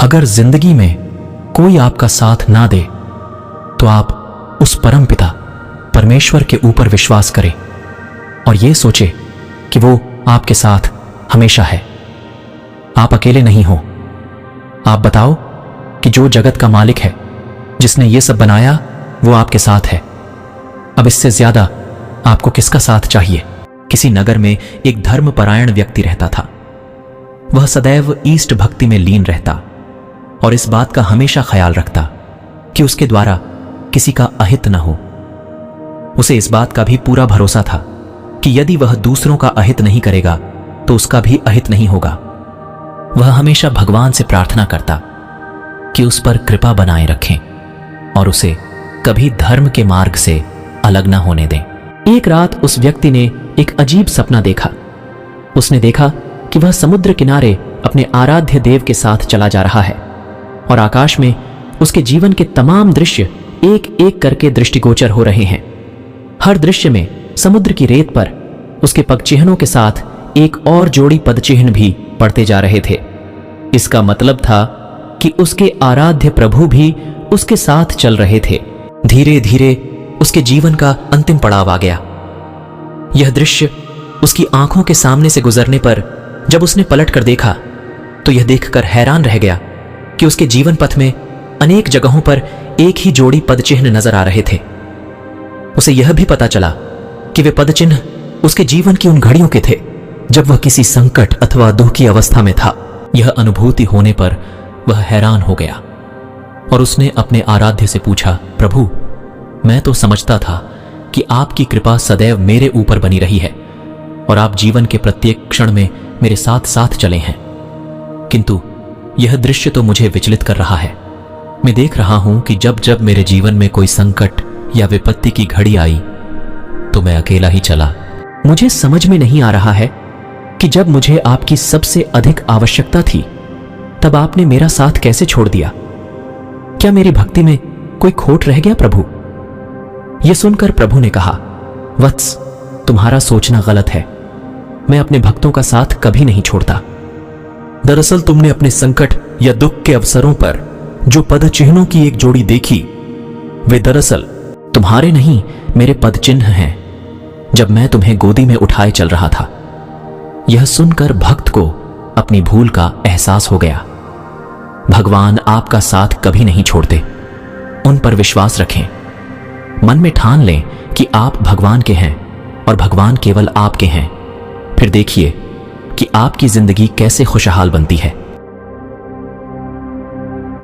अगर जिंदगी में कोई आपका साथ ना दे तो आप उस परम पिता परमेश्वर के ऊपर विश्वास करें और यह सोचे कि वो आपके साथ हमेशा है। आप अकेले नहीं हो। आप बताओ कि जो जगत का मालिक है, जिसने ये सब बनाया, वो आपके साथ है। अब इससे ज्यादा आपको किसका साथ चाहिए? किसी नगर में एक धर्मपरायण व्यक्ति रहता था। वह सदैव ईष्ट भक्ति में लीन रहता और इस बात का हमेशा ख्याल रखता कि उसके द्वारा किसी का अहित न हो। उसे इस बात का भी पूरा भरोसा था कि यदि वह दूसरों का अहित नहीं करेगा तो उसका भी अहित नहीं होगा। वह हमेशा भगवान से प्रार्थना करता कि उस पर कृपा बनाए रखें और उसे कभी धर्म के मार्ग से अलग न होने दें। एक रात उस व्यक्ति ने एक अजीब सपना देखा। उसने देखा कि वह समुद्र किनारे अपने आराध्य देव के साथ चला जा रहा है और आकाश में उसके जीवन के तमाम दृश्य एक एक करके दृष्टिगोचर हो रहे हैं। हर दृश्य में समुद्र की रेत पर उसके पगचिह्नों के साथ एक और जोड़ी पदचिह्न भी पड़ते जा रहे थे। इसका मतलब था कि उसके आराध्य प्रभु भी उसके साथ चल रहे थे। धीरे धीरे उसके जीवन का अंतिम पड़ाव आ गया। यह दृश्य उसकी आंखों के सामने से गुजरने पर जब उसने पलट कर देखा तो यह देखकर हैरान रह गया कि उसके जीवन पथ में अनेक जगहों पर एक ही जोड़ी पदचिह्न नजर आ रहे थे। उसे यह भी पता चला कि वे पदचिह्न उसके जीवन की उन घड़ियों के थे जब वह किसी संकट अथवा दुख की अवस्था में था। यह अनुभूति होने पर वह हैरान हो गया और उसने अपने आराध्य से पूछा, प्रभु, मैं तो समझता था कि आपकी कृपा सदैव मेरे ऊपर बनी रही है और आप जीवन के प्रत्येक क्षण में मेरे साथ साथ चले हैं, किंतु यह दृश्य तो मुझे विचलित कर रहा है। मैं देख रहा हूं कि जब जब मेरे जीवन में कोई संकट या विपत्ति की घड़ी आई तो मैं अकेला ही चला। मुझे समझ में नहीं आ रहा है कि जब मुझे आपकी सबसे अधिक आवश्यकता थी तब आपने मेरा साथ कैसे छोड़ दिया। क्या मेरी भक्ति में कोई खोट रह गया प्रभु? यह सुनकर प्रभु ने कहा, वत्स, तुम्हारा सोचना गलत है। मैं अपने भक्तों का साथ कभी नहीं छोड़ता। दरअसल तुमने अपने संकट या दुख के अवसरों पर जो पद चिन्हों की एक जोड़ी देखी, वे दरअसल तुम्हारे नहीं मेरे पद चिन्ह हैं जब मैं तुम्हें गोदी में उठाए चल रहा था। यह सुनकर भक्त को अपनी भूल का एहसास हो गया। भगवान आपका साथ कभी नहीं छोड़ते। उन पर विश्वास रखें। मन में ठान लें कि आप भगवान के हैं और भगवान केवल आपके हैं। फिर देखिए कि आपकी जिंदगी कैसे खुशहाल बनती है।